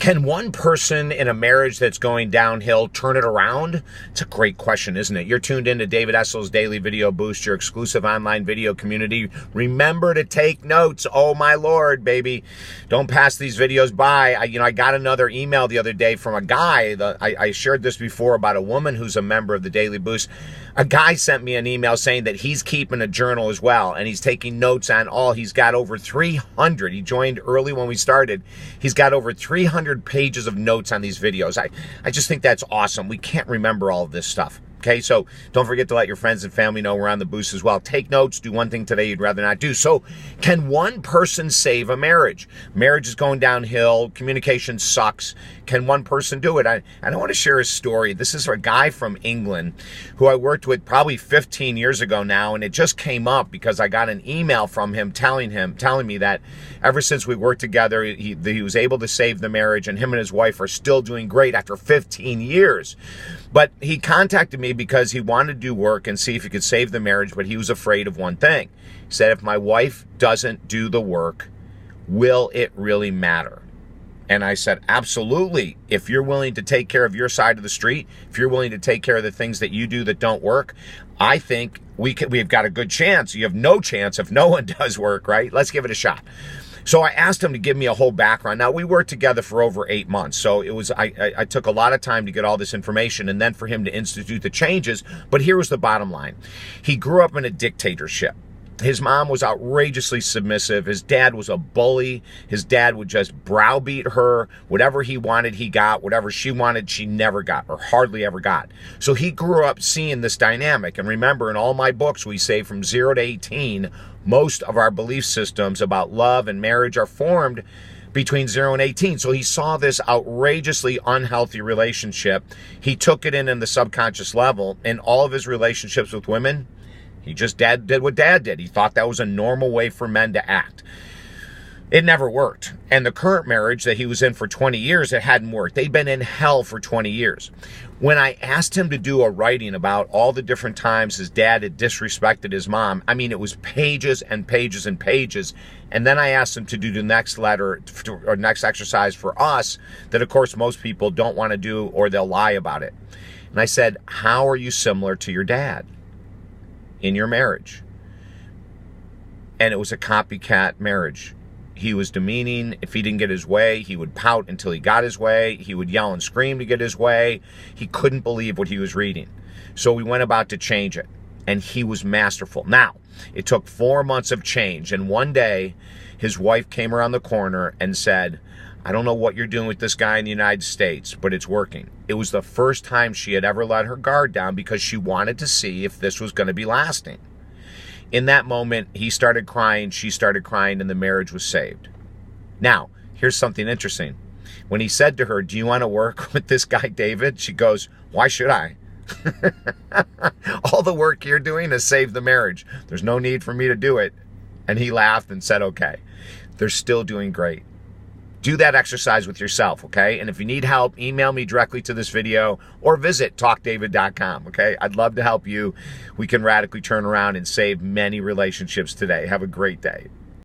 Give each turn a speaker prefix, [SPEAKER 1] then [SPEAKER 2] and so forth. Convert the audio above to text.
[SPEAKER 1] Can one person in a marriage that's going downhill turn it around? It's a great question, isn't it? You're tuned in to David Essel's Daily Video Boost, your exclusive online video community. Remember to take notes. Oh, my Lord, baby. Don't pass these videos by. I got another email the other day from a guy. I shared this before about a woman who's a member of the Daily Boost. A guy sent me an email saying that he's keeping a journal as well, and he's taking notes on all. He's got over 300. He joined early when we started. He's got over 300 pages of notes on these videos. I just think that's awesome. We can't remember all of this stuff. Okay, so don't forget to let your friends and family know we're on the Boost as well. Take notes. Do one thing today you'd rather not do. So can one person save a marriage? Marriage is going downhill. Communication sucks. Can one person do it? I want to share a story. This is a guy from England who I worked with probably 15 years ago now, and it just came up because I got an email from him telling me that ever since we worked together, he was able to save the marriage, and him and his wife are still doing great after 15 years. But he contacted me because he wanted to do work and see if he could save the marriage, but he was afraid of one thing. He said, if my wife doesn't do the work, will it really matter? And I said, absolutely. If you're willing to take care of your side of the street, if you're willing to take care of the things that you do that don't work, I think we've got a good chance. You have no chance if no one does work, right? Let's give it a shot. So I asked him to give me a whole background. Now, we worked together for over 8 months, so it was I took a lot of time to get all this information and then for him to institute the changes. But here was the bottom line. He grew up in a dictatorship. His mom was outrageously submissive. His dad was a bully. His dad would just browbeat her. Whatever he wanted, he got. Whatever she wanted, she never got, or hardly ever got. So he grew up seeing this dynamic. And remember, in all my books, we say from 0 to 18, most of our belief systems about love and marriage are formed between 0 and 18. So he saw this outrageously unhealthy relationship. He took it in the subconscious level. In all of his relationships with women, he just did what dad did. He thought that was a normal way for men to act. It never worked. And the current marriage that he was in for 20 years, it hadn't worked. They'd been in hell for 20 years. When I asked him to do a writing about all the different times his dad had disrespected his mom, I mean, it was pages and pages and pages. And then I asked him to do the next letter or next exercise for us that, of course, most people don't want to do or they'll lie about it. And I said, how are you similar to your dad in your marriage? And it was a copycat marriage. He was demeaning. If he didn't get his way, he would pout until he got his way. He would yell and scream to get his way. He couldn't believe what he was reading. So we went about to change it, and he was masterful. Now, it took 4 months of change, and one day his wife came around the corner and said, I don't know what you're doing with this guy in the United States, but it's working. It was the first time she had ever let her guard down because she wanted to see if this was going to be lasting. In that moment, he started crying, she started crying, and the marriage was saved. Now, here's something interesting. When he said to her, do you want to work with this guy, David? She goes, why should I? All the work you're doing is save the marriage. There's no need for me to do it. And he laughed and said, okay. They're still doing great. Do that exercise with yourself, okay? And if you need help, email me directly to this video or visit talkdavid.com, okay? I'd love to help you. We can radically turn around and save many relationships today. Have a great day.